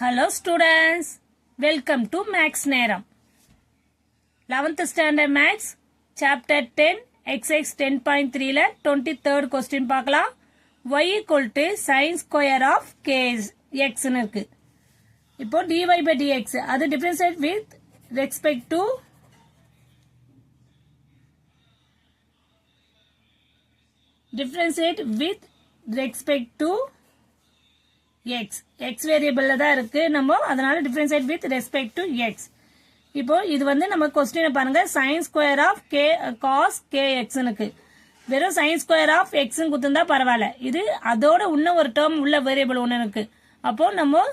Hello students, welcome to Max நேரம் 11th standard Max chapter 10 exercise 10.3 ல 23rd question பார்க்கலாம். y equal to sin square of k x ன்னு இருக்கு. இப்போ dy by dx அது differentiate with respect to x வேரியபிள்ல தான் இருக்கு நம்ம அதனால differentiate with respect to x. இப்போ இது வந்து நம்ம क्वेश्चन பாருங்க sin square of k cos kx னுக்கு வெறும் sin square of x னு கொடுத்திருந்தா பரவாயில்லை. இது அதோட இன்னும் ஒரு டேர்ம் உள்ள வேரியபிள் ஒன்னு இருக்கு. அப்போ நம்ம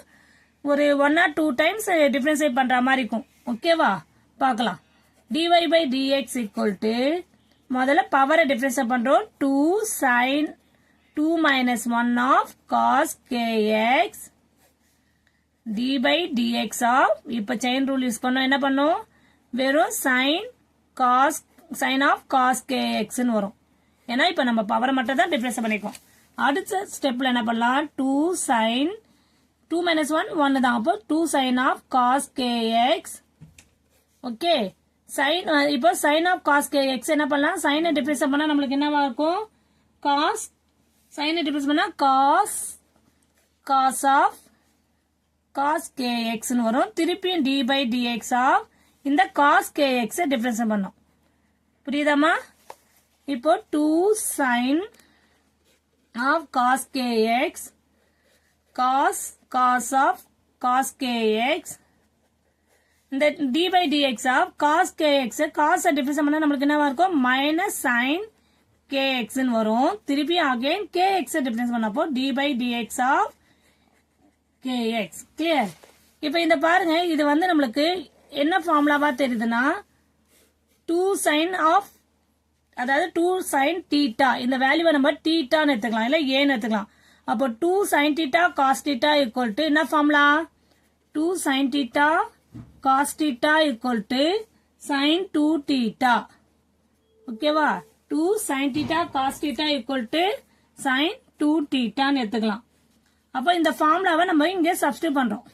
ஒரு 1 or 2 டைம்ஸ் டிஃபரன்ஷியேட் பண்ற மாதிரி இருக்கும். ஓகேவா? பார்க்கலாம். dy by dx equal to முதல்ல பவரை டிஃபரன்ஷியேட் பண்றோம் 2 sin 2 minus 1 of cos kx d by dx of இப்ப chain rule யூஸ் பண்ணோம் என்ன பண்ணோம் வெறும் sin of cos kx ன்னு வரும். ஏன்னா இப்ப நம்ம பவரை மட்டும் தான் டிஃபரன்ஸ் பண்ணிருக்கோம். அடுத்த ஸ்டெப்ல என்ன பண்ணலாம் 2 sin 2 minus 1 1 தான். அப்போ 2 sin of cos kx. Okay sin இப்போ sin of cos kx என்ன பண்ணலாம் sin டிஃபரன்ஸ் பண்ணா நமக்கு என்னவா இருக்கும் cos sin டிஃபரன்ஸ் பண்ணா cos of cos kx ன்னு வரும். திருப்பியும் d by dx of இந்த cos kx டிஃபரன்ஸ் பண்ணோம். புரியுதாமா? இப்போ 2 sin of cos kx cos of cos kx இந்த d by dx of cos kx cos difference பண்ணா நமக்கு என்னவா இருக்கும் minus sin kx ன்னு வரும். திருப்பி again kx டிஃபரன்ஸ் பண்ணப்போ d by dx of kx. Clear? இப்போ இந்த பாருங்க இது வந்து நமக்கு என்ன ஃபார்முலாவா தெரியுதுன்னா 2 sin of அதாவது 2 sin theta இந்த வேல்யூவை நம்ம thetaன்னு எடுத்துக்கலாம் இல்ல a ன்னு எடுத்துக்கலாம். அப்போ 2 sin theta cos theta equal to என்ன formula 2 sin theta cos theta equal to sin 2 theta. ஓகேவா? 2 sin theta cos theta equal to sin 2 theta ன்னு எடுத்துக்கலாம். அப்ப இந்த ஃபார்முலாவை நம்ம இங்க சப்ஸ்டிட்யூட் பண்றோம்.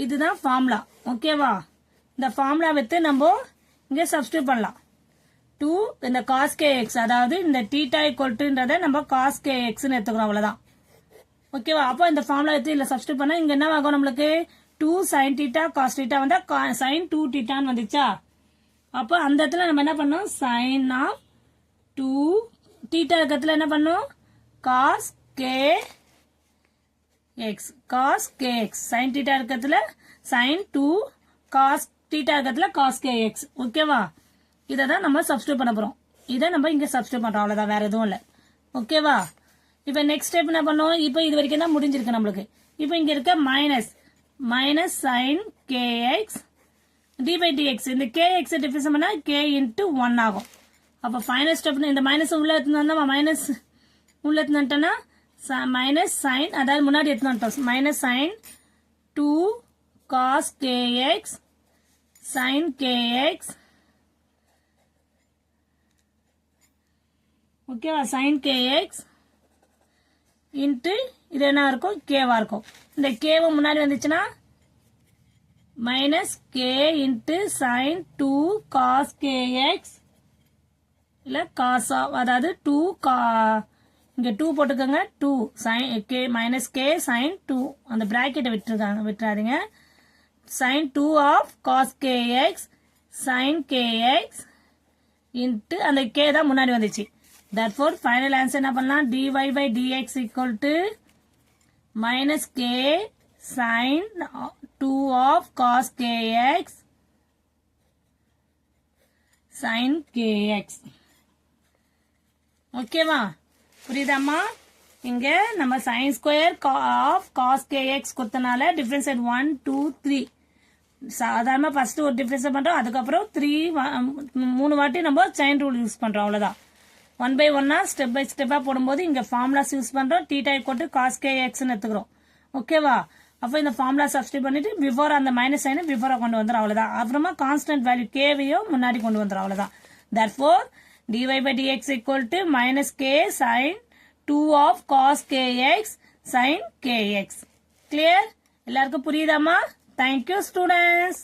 இதுதான் ஃபார்முலா. ஓகேவா? இந்த ஃபார்முலா வச்சு நம்ம இங்க சப்ஸ்டிட்யூட் பண்ணலாம். 2 இந்த cos kx அதாவது இந்த theta equal toன்றதை நம்ம cos kx ன்னு எடுத்துக்கிறோம் அவ்வளவுதான். ஓகேவா? அப்ப இந்த ஃபார்முலா வச்சு இல்ல சப்ஸ்டிட்யூட் பண்ணா இங்க என்ன ஆகும் நம்மளுக்கு 2 sin theta cos theta வந்தா sin 2 theta ன்னு வந்துச்சா? அப்ப அந்த இடத்துல நம்ம என்ன பண்ணோம் sin of 2 theta இருக்கத்துல என்ன பண்ணோம் cos kx sin theta இருக்கத்துல sin 2 cos theta இருக்கத்துல cos kx. ஓகேவா? இத தான் நம்ம சப்ஸ்டிட்யூட் பண்ண போறோம். இத நம்ம இங்க சப்ஸ்டிட்யூட் பண்றோம் அவ்வளவுதான் வேற எதுவும் இல்ல. ஓகேவா? இப்போ நெக்ஸ்ட் ஸ்டெப் என்ன பண்ணோம் இப்போ இது வரைக்கும் தான் முடிஞ்சிருக்கு நமக்கு. இப்போ இங்க இருக்க minus sin kx d by dx இந்த kx டிஃபரன்ஸ் பண்ணா k into 1 ஆகும். அப்ப ஃபைனல் ஸ்டெப் இந்த மைனஸ் உள்ள எடுத்துனா மைனஸ் உள்ள எடுத்துட்டனா minus sin அதாவது முன்னாடி எடுத்துட்டோம் minus sin 2 cos kx sin kx ஓகேவா sin kx into இது என்ன இருக்கும் k வா இருக்கும். இந்த k முன்னாடி வந்துச்சுனா minus k into sin 2 cos kx இல்ல cos அதாவது 2 இங்க 2 போட்டுக்கோங்க 2 sin k minus k sin 2 அந்த பிராக்கெட்டை விட்டுறாதீங்க sin 2 of cos kx sin kx into அந்த k தான் முன்னாடி வந்துச்சு. therefore final answer என்ன பண்ணலாம் dy by dx equal to minus k sin 2 of cos kx sin kx. ஓகேவா? புரியுதாமா? இங்க நம்ம sin square of cos kx கொடுத்தனால டிஃபரன்ஷியேட் 1 2 3 சாதாரண ஃபர்ஸ்ட் ஒரு டிஃபரன்ஸ் பண்றோம் அதுக்கப்புறம் 3 வாட்டி நம்ம செயின் ரூல் யூஸ் பண்றோம் அவ்வளவுதான். 1 by 1 ஸ்டெப் பை ஸ்டெப்பா போடும்போது இங்க ஃபார்முலாஸ் யூஸ் பண்றோம் theta equal to cos kx ன்னு எடுத்துக்கிறோம். ஓகேவா? அப்ப இந்த ஃபார்முலா சப்ஸ்டிட்யூட் பண்ணிட்டு பிஃபோர் அந்த மைனஸ் சைனை பிஃபோரா கொண்டு வந்துரும் அவ்வளவுதான். அப்புறமா கான்ஸ்டன்ட் வேல்யூ kவையும் முன்னாடி கொண்டு வந்துரும் அவ்வளவுதான். therefore dy by dx equal to minus k sin 2 of cos kx sin kx. Clear? எல்லாருக்கும் புரியுதாமா? Thank you students.